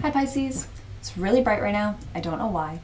Hi Pisces. It's really bright right now. I don't know why.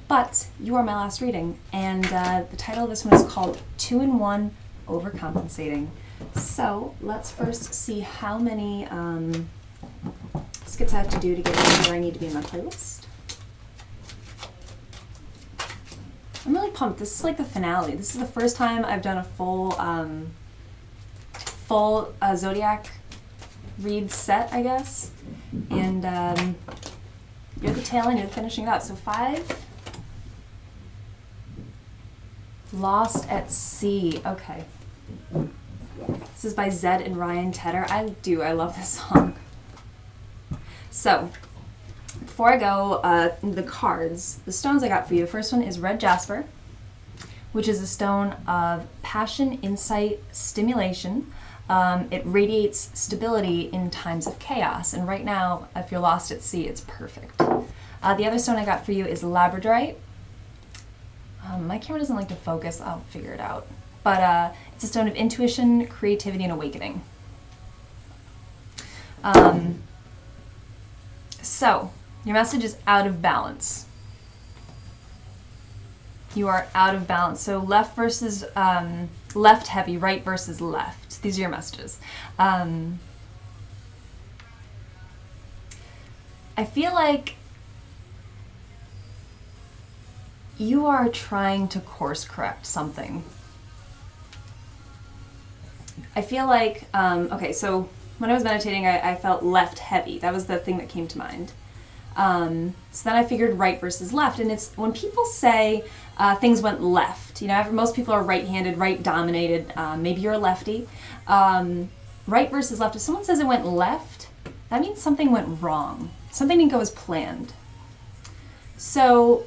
But you are my last reading. And the title of this one is called 2-in-1 Overcompensating. So let's first see how many skits I have to do to get where I need to be in my playlist. I'm really pumped. This is like the finale. This is the first time I've done a full Zodiac read set, I guess. And you're the tail end, you're finishing it up. So 5. Lost at Sea. Okay. This is by Zedd and Ryan Tedder. I love this song. So, before I go, the cards, the stones I got for you. The first one is Red Jasper, which is a stone of passion, insight, stimulation. It radiates stability in times of chaos. And right now, if you're lost at sea, it's perfect. The other stone I got for you is Labradorite. My camera doesn't like to focus. I'll figure it out. But it's a stone of intuition, creativity, and awakening. So, your message is out of balance. You are out of balance. So left versus left heavy, right versus left. These are your messages. I feel like you are trying to course correct something. I feel like, okay, so when I was meditating, I felt left heavy. That was the thing that came to mind. So then I figured right versus left, and it's when people say things went left, you know, most people are right-handed, right-dominated, maybe you're a lefty. Right versus left, if someone says it went left, that means something went wrong. Something didn't go as planned. So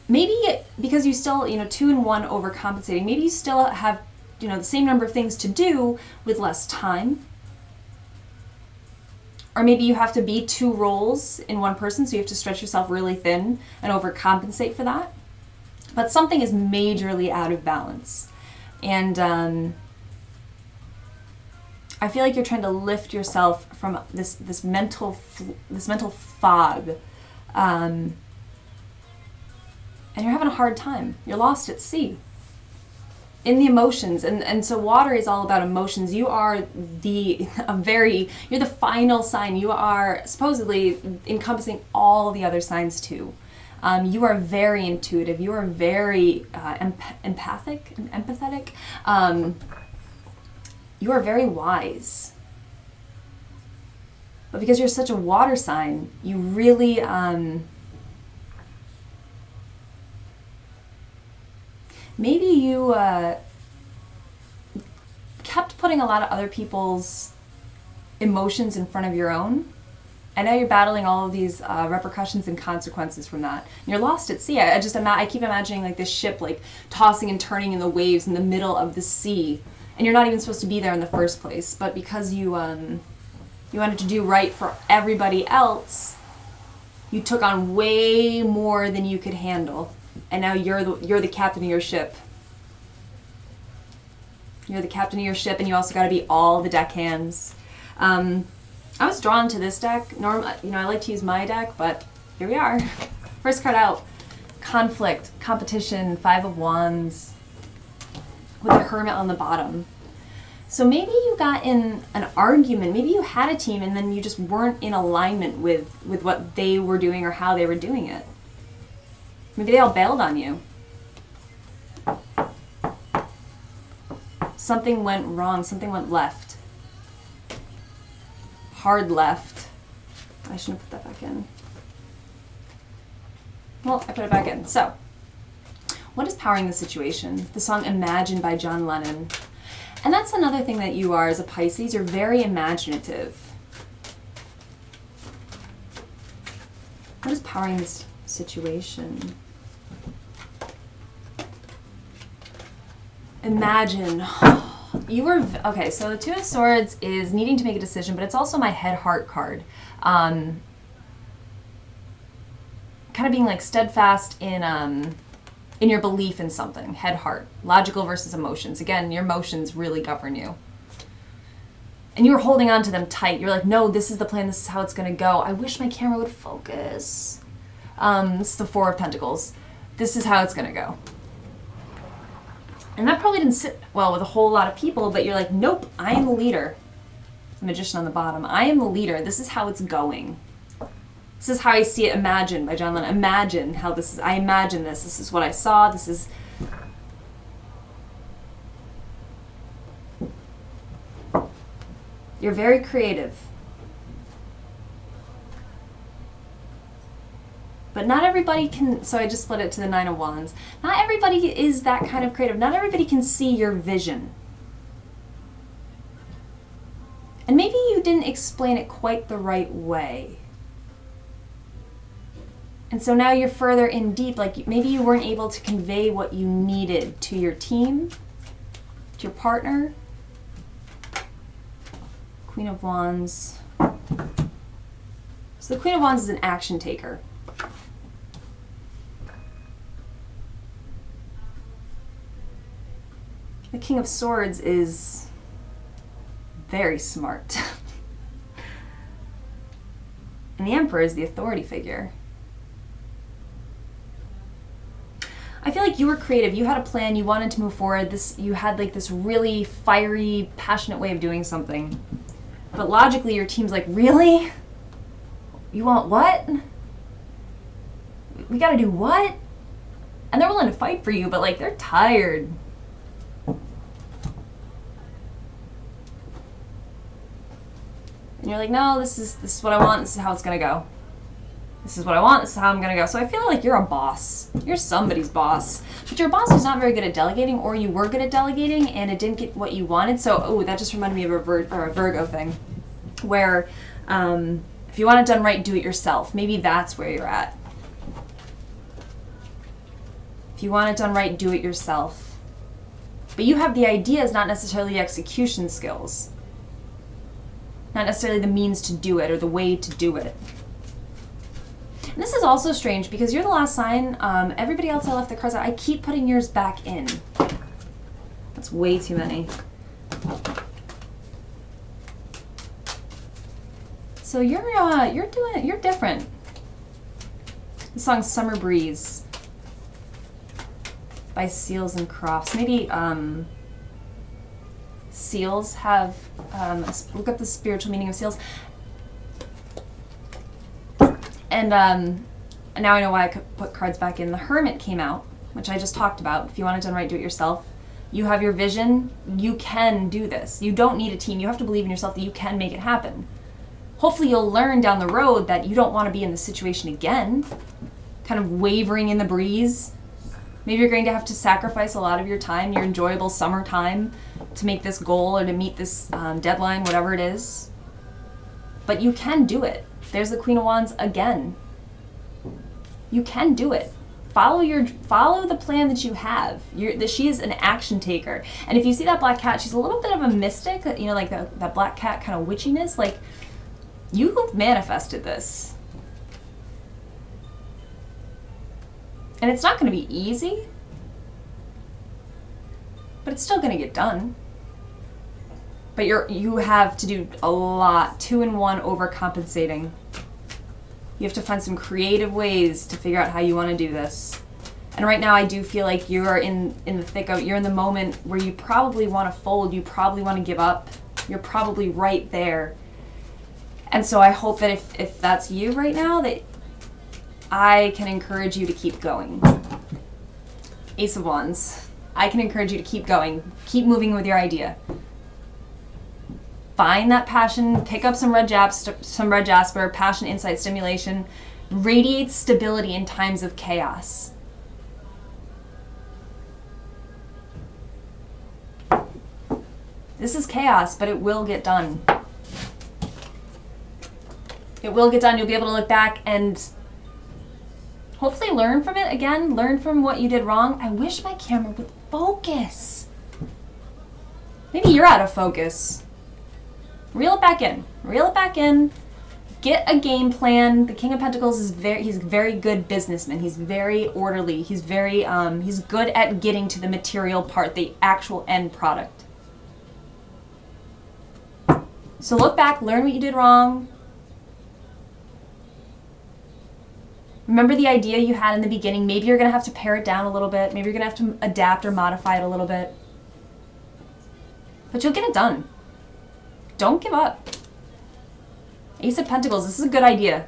maybe because you still, 2-in-1 overcompensating, maybe you still have, the same number of things to do with less time. Or maybe you have to be 2 roles in one person, so you have to stretch yourself really thin and overcompensate for that. But something is majorly out of balance. And I feel like you're trying to lift yourself from this mental fog. And you're having a hard time. You're lost at sea. In the emotions, and so water is all about emotions. You are you're the final sign. You are supposedly encompassing all the other signs too. You are very intuitive. You are very empathetic. You are very wise. But because you're such a water sign, you really maybe you kept putting a lot of other people's emotions in front of your own. And now you're battling all of these repercussions and consequences from that. And you're lost at sea. I keep imagining like this ship like tossing and turning in the waves in the middle of the sea. And you're not even supposed to be there in the first place. But because you wanted to do right for everybody else, you took on way more than you could handle. And now you're the captain of your ship. You're the captain of your ship, and you also got to be all the deckhands. I was drawn to this deck. Normally, I like to use my deck, but here we are. First card out: conflict, competition, 5 of Wands, with a Hermit on the bottom. So maybe you got in an argument. Maybe you had a team, and then you just weren't in alignment with what they were doing or how they were doing it. Maybe they all bailed on you. Something went wrong. Something went left. Hard left. I shouldn't have put that back in. Well, I put it back in. So, what is powering the situation? The song Imagine by John Lennon. And that's another thing that you are as a Pisces. You're very imaginative. What is powering this situation? Imagine. Okay, so the 2 of Swords is needing to make a decision, but it's also my head-heart card. Kind of being like steadfast in your belief in something. Head-heart. Logical versus emotions. Again, your emotions really govern you. And you were holding on to them tight. You're like, no, this is the plan. This is how it's going to go. I wish my camera would focus. This is the Four of Pentacles. This is how it's going to go. And that probably didn't sit well with a whole lot of people, but you're like, nope, I am the leader. The Magician on the bottom. I am the leader. This is how it's going. This is how I see it. Imagine by John Lennon. Imagine how this is. I imagine this. This is what I saw. This is... You're very creative. But not everybody can, so I just split it to the Nine of Wands. Not everybody is that kind of creative. Not everybody can see your vision. And maybe you didn't explain it quite the right way. And so now you're further in deep, like maybe you weren't able to convey what you needed to your team, to your partner. Queen of Wands. So the Queen of Wands is an action taker. The King of Swords is very smart. And the Emperor is the authority figure. I feel like you were creative. You had a plan. You wanted to move forward. You had like this really fiery, passionate way of doing something. But logically, your team's like, really? You want what? We gotta do what? And they're willing to fight for you, but like they're tired. And you're like, no, this is what I want. This is how it's gonna go. This is what I want. This is how I'm gonna go. So I feel like you're a boss. You're somebody's boss. But you're a boss who's not very good at delegating, or you were good at delegating and it didn't get what you wanted. So, oh, that just reminded me of a Virgo thing. Where if you want it done right, do it yourself. Maybe that's where you're at. If you want it done right, do it yourself. But you have the ideas, not necessarily the execution skills. Not necessarily the means to do it or the way to do it. And this is also strange because you're the last sign. Everybody else I left the cards out. I keep putting yours back in. That's way too many. So you're different. The song's Summer Breeze by Seals and Crofts. Maybe seals have, look up the spiritual meaning of seals. And now I know why I could put cards back in. The Hermit came out, which I just talked about. If you want it done right, do it yourself. You have your vision. You can do this. You don't need a team. You have to believe in yourself that you can make it happen. Hopefully you'll learn down the road that you don't want to be in this situation again, kind of wavering in the breeze. Maybe you're going to have to sacrifice a lot of your time, your enjoyable summer time, to make this goal or to meet this deadline, whatever it is. But you can do it. There's the Queen of Wands again. You can do it. Follow the plan that you have. She is an action taker. And if you see that black cat, she's a little bit of a mystic, you know, like that black cat kind of witchiness. Like, you manifested this. And it's not going to be easy, but it's still going to get done. But you have to do a lot. 2-in-1 overcompensating. You have to find some creative ways to figure out how you want to do this. And right now I do feel like you're in the thick of, you're in the moment where you probably want to fold, you probably want to give up. You're probably right there. And so I hope that if that's you right now, that I can encourage you to keep going. Ace of Wands. I can encourage you to keep going. Keep moving with your idea. Find that passion. Pick up some red Jasper, passion, insight, stimulation. Radiates stability in times of chaos. This is chaos, but it will get done. It will get done. You'll be able to look back and hopefully learn from it. Again, learn from what you did wrong. I wish my camera would focus. Maybe you're out of focus. Reel it back in. Reel it back in. Get a game plan. The King of Pentacles is he's a very good businessman. He's very orderly. He's very, he's good at getting to the material part, the actual end product. So look back, learn what you did wrong. Remember the idea you had in the beginning. Maybe you're going to have to pare it down a little bit. Maybe you're going to have to adapt or modify it a little bit. But you'll get it done. Don't give up. Ace of Pentacles, this is a good idea.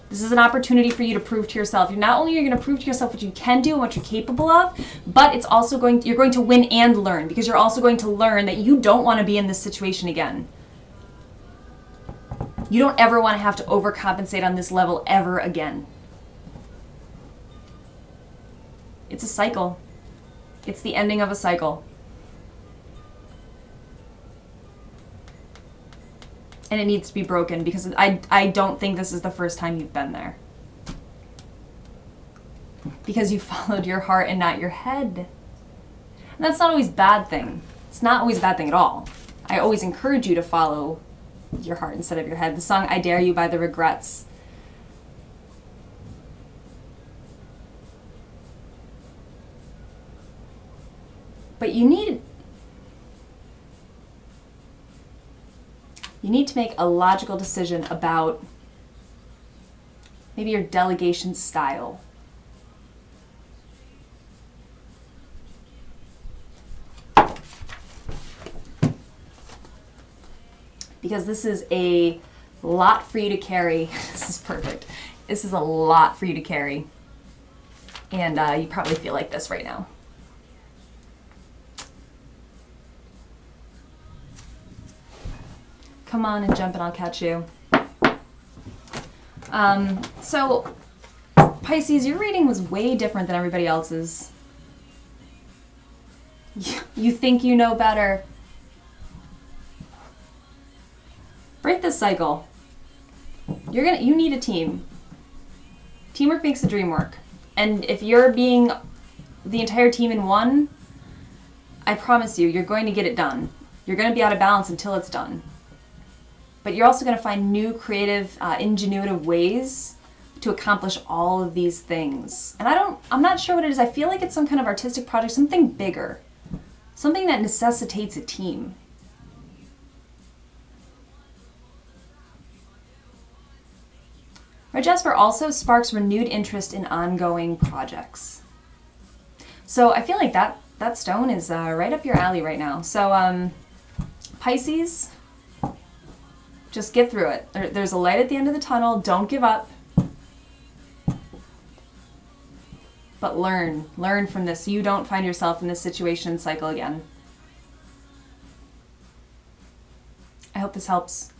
This is an opportunity for you to prove to yourself. You're not only you're going to prove to yourself what you can do and what you're capable of, but it's also you're going to win and learn, because you're also going to learn that you don't want to be in this situation again. You don't ever want to have to overcompensate on this level ever again. It's a cycle. It's the ending of a cycle. And it needs to be broken, because I don't think this is the first time you've been there. Because you followed your heart and not your head. And that's not always a bad thing. It's not always a bad thing at all. I always encourage you to follow your heart instead of your head. The song I Dare You by the Regrets. But you need to make a logical decision about maybe your delegation style. Because this is a lot for you to carry. This is perfect. This is a lot for you to carry. And you probably feel like this right now. Come on and jump and I'll catch you. So, Pisces, your reading was way different than everybody else's. You think you know better. Break this cycle. You need a team. Teamwork makes the dream work. And if you're being the entire team in one, I promise you're going to get it done. You're going to be out of balance until it's done. But you're also going to find new creative, ingenuitive ways to accomplish all of these things. And I'm not sure what it is. I feel like it's some kind of artistic project, something bigger. Something that necessitates a team. Red Jasper also sparks renewed interest in ongoing projects. So I feel like that stone is right up your alley right now. So Pisces, just get through it. There's a light at the end of the tunnel. Don't give up. But learn from this so you don't find yourself in this situation cycle again. I hope this helps.